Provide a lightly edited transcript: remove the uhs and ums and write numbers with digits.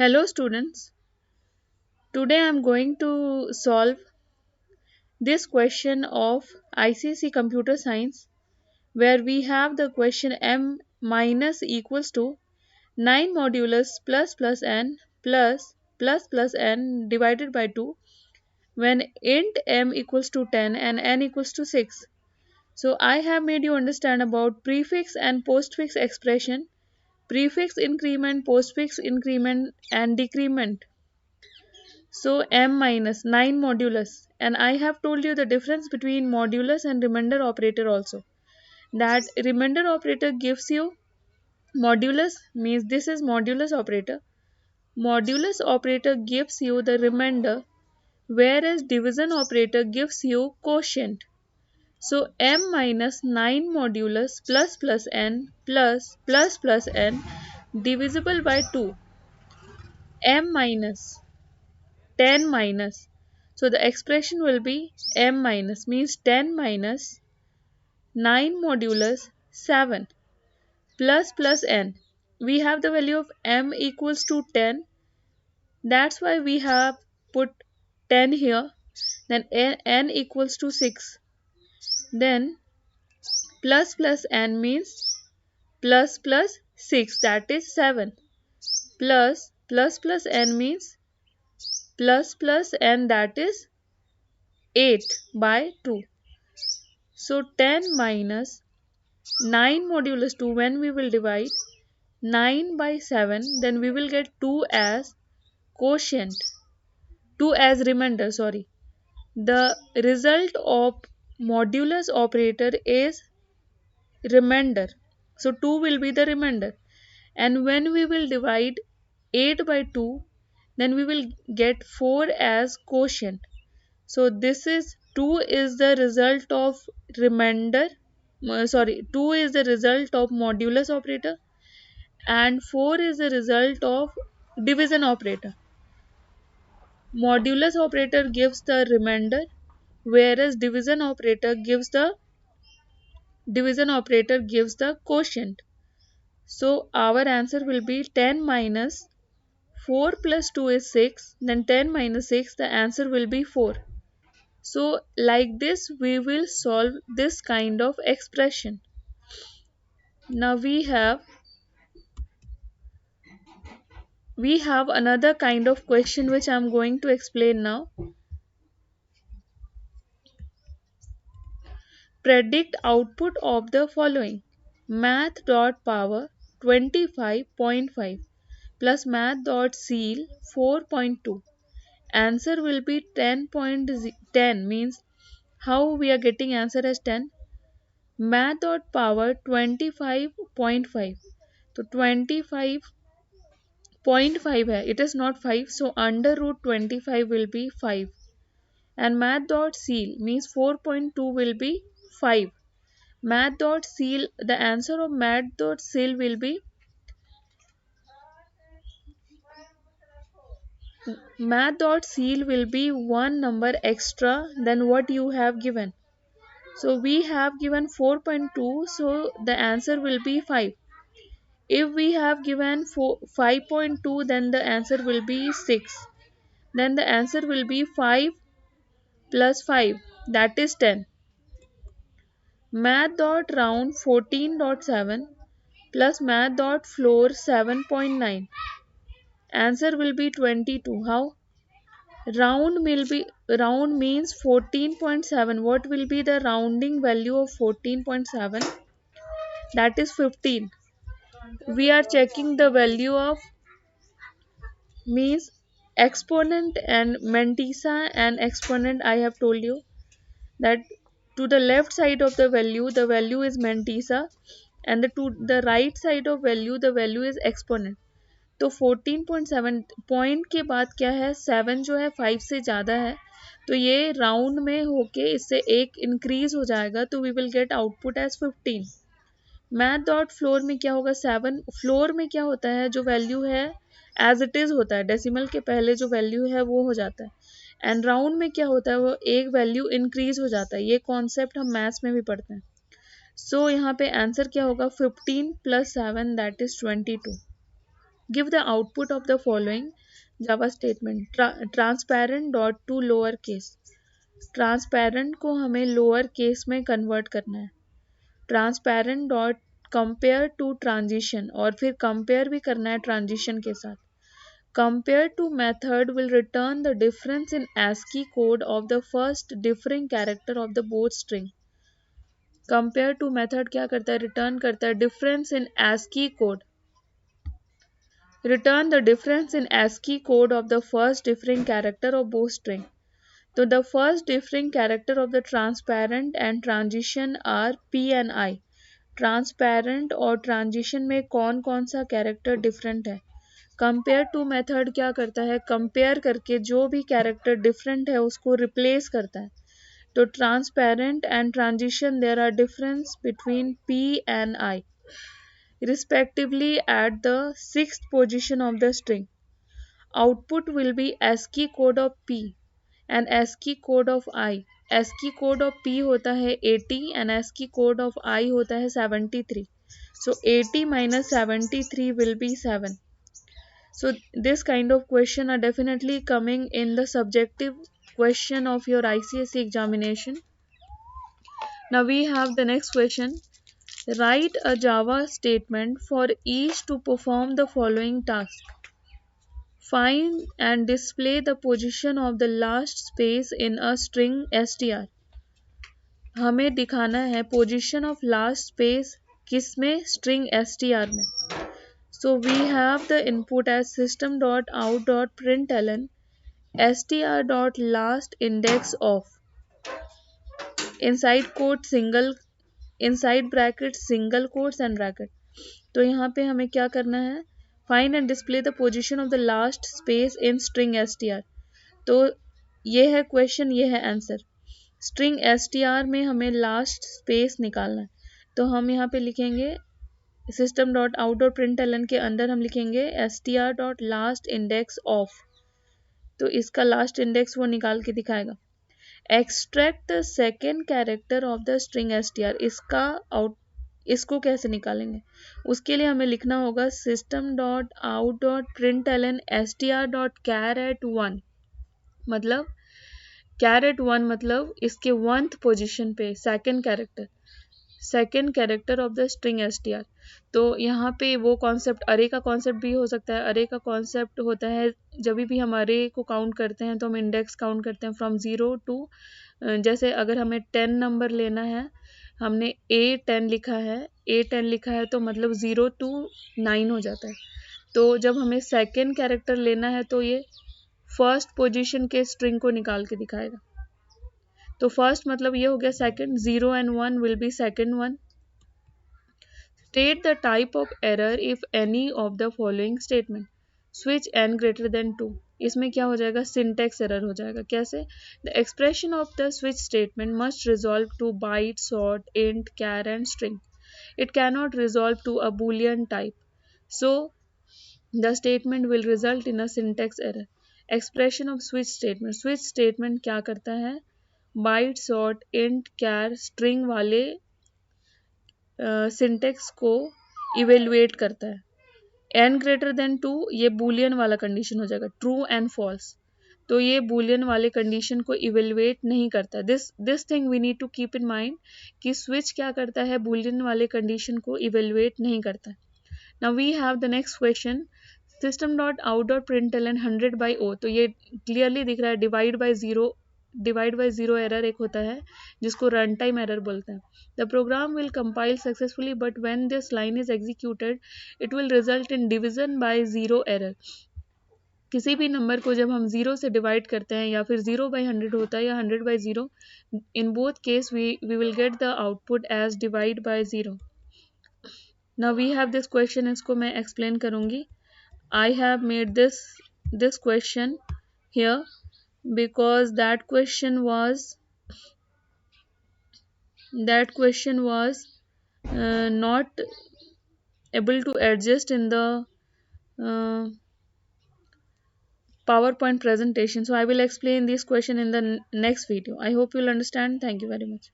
Hello students, today I am going to solve this question of ICC Computer Science where we have the question m minus equals to 9 modulus plus n plus n divided by 2 when int m equals to 10 and n equals to 6. So I have made you understand about prefix and postfix expression, prefix increment, postfix increment and decrement. So m minus 9 modulus, and I have told you the difference between modulus and remainder operator also. That remainder operator gives you modulus means this is modulus operator. Modulus operator gives you the remainder, whereas division operator gives you quotient. So m minus 9 modulus plus n divisible by 2, m minus 10 minus. So the expression will be m minus means 10 minus 9 modulus 7 plus n. We have the value of m equals to 10. That's why we have put 10 here. Then n equals to 6. Then plus n means plus 6, that is 7. Plus n means plus n, that is 8 by 2. So 10 minus 9 modulus 2, when we will divide 9 by 7, then we will get 2 as quotient, 2 as remainder, sorry. The result of modulus operator is remainder. So 2 will be the remainder. And when we will divide 8 by 2, then we will get 4 as quotient. So this is 2 is the result of remainder, 2 is the result of modulus operator and 4 is the result of division operator. Modulus operator gives the remainder, whereas division operator gives the quotient. So our answer will be 10 minus 4 plus 2 is 6, then 10 minus 6, the answer will be 4. So like this we will solve this kind of expression. Now we have another kind of question which I am going to explain now. Predict output of the following: math.power 25.5 plus math.ceil 4.2. Answer will be 10.10 means how we are getting answer as 10. Math.power 25.5. So 25.5 है, it is not 5, so under root 25 will be 5. And math.ceil means 4.2 will be 5. Math.ceil, the answer of math.ceil will be one number extra than what you have given. So we have given 4.2, so the answer will be 5. If we have given 5.2, then the answer will be 6. Then the answer will be 5 plus 5, that is 10. Math.round 14.7 plus math.floor 7.9. Answer will be 22. How? Round means 14.7. What will be the rounding value of 14.7? That is 15. We are checking the value of means exponent and mantissa and exponent. I have told you that to the left side of the value is mantissa, and to the right side of value, the value is exponent. तो 14.7 point के बाद क्या है, 7 जो है 5 से ज़्यादा है, तो ये राउंड में होके इससे एक इंक्रीज हो जाएगा, तो we will get output as 15. Math dot floor में क्या होगा, 7. फ्लोर में क्या होता है, जो वैल्यू है एज इट इज़ होता है, डेसिमल के पहले जो वैल्यू है वो हो जाता है. एंड राउंड में क्या होता है, वो एक वैल्यू इंक्रीज हो जाता है. ये कॉन्सेप्ट हम मैथ्स में भी पढ़ते हैं. सो यहाँ पे आंसर क्या होगा, 15 plus 7 that is 22. Give the output of the following Java statement. Transparent dot to lower case. Transparent को हमें लोअर केस में कन्वर्ट करना है. Transparent dot compare to transition, और फिर कंपेयर भी करना है ट्रांजिशन के साथ. Compare to method will return the difference in ASCII code of the first differing character of the both string. Compare to method क्या करता है, रिटर्न करता है difference in ASCII code. Return the difference in ASCII code of the first differing character of both string. तो the first differing character of the transparent and transition are P and I. Transparent और transition में कौन कौन सा character different है. Compare to method क्या करता है, कंपेयर करके जो भी कैरेक्टर डिफरेंट है उसको रिप्लेस करता है. तो transparent and transition there are difference between P and I respectively at the sixth position of the string. Output will be ASCII code of P and ASCII code of I. ASCII code of P होता है 80 and ASCII code of I होता है 73. So 80 minus 73 will be 7. So this kind of question are definitely coming in the subjective question of your ICSE examination. Now we have the next question. Write a Java statement for each to perform the following task. Find and display the position of the last space in a string str. हमें दिखाना है position of last space किसमें, string str में. So we have the input as system.out.println str.last index of inside bracket single quotes and bracket. तो यहाँ पे हमें क्या करना है, find and display the position of the last space in string str. तो ये है क्वेश्चन, ये है आंसर. स्ट्रिंग str में हमें लास्ट स्पेस निकालना है. तो हम यहाँ पे लिखेंगे system dot out dot println के अंदर हम लिखेंगे str dot last index of. तो इसका लास्ट इंडेक्स वो निकाल के दिखाएगा. Extract the second character of the string str. इसको कैसे निकालेंगे, उसके लिए हमें लिखना होगा system.out.println str.char@1. मतलब char@1 मतलब इसके 1th पोजीशन पे second character of the string str. तो यहाँ पे वो कॉन्सेप्ट अरे का कॉन्सेप्ट भी हो सकता है. अरे का कॉन्सेप्ट होता है जब भी हम अरे को काउंट करते हैं तो हम इंडेक्स काउंट करते हैं फ्रॉम 0 टू, जैसे अगर हमें 10 नंबर लेना है, हमने A10 लिखा है तो मतलब 0 to 9 हो जाता है. तो जब हमें सेकेंड कैरेक्टर लेना है तो ये फर्स्ट पोजीशन के स्ट्रिंग को निकाल के दिखाएगा. तो फर्स्ट मतलब ये हो गया second. 0 and 1 will be second one. State the type of error if any of the following statement. Switch n greater than 2. इसमें क्या हो जाएगा, सिंटेक्स एरर हो जाएगा. कैसे, the expression of the switch statement must resolve to byte, short, int, char and string. It cannot resolve to a boolean type. So the statement will result in a syntax error. Expression of switch statement क्या करता है, byte, short, int, char, string वाले syntax को evaluate करता है. n greater than 2 ये Boolean वाला condition हो जाएगा, ट्रू एंड फॉल्स. तो ये बूलियन वाले कंडीशन को इवेलुएट नहीं करता. This thing we need to keep in mind कि स्विच क्या करता है, बूलियन वाले कंडीशन को इवेलुएट नहीं करता. Now we have the next question. system.out.println 100/0. तो ये क्लियरली दिख रहा है डिवाइड बाय जीरो एरर एक होता है जिसको रन टाइम एरर बोलते हैं. The program will compile successfully but when this line is executed it will result in division by zero error. किसी भी नंबर को जब हम 0 से डिवाइड करते हैं या फिर 0/100 होता है या 100/0, in both case we will get the output as divide by 0. Now we have this question, इसको मैं एक्सप्लेन करूंगी. I have made this question here because that question was not able to adjust in the PowerPoint presentation. So I will explain this question in the next video. I hope you'll understand. Thank you very much.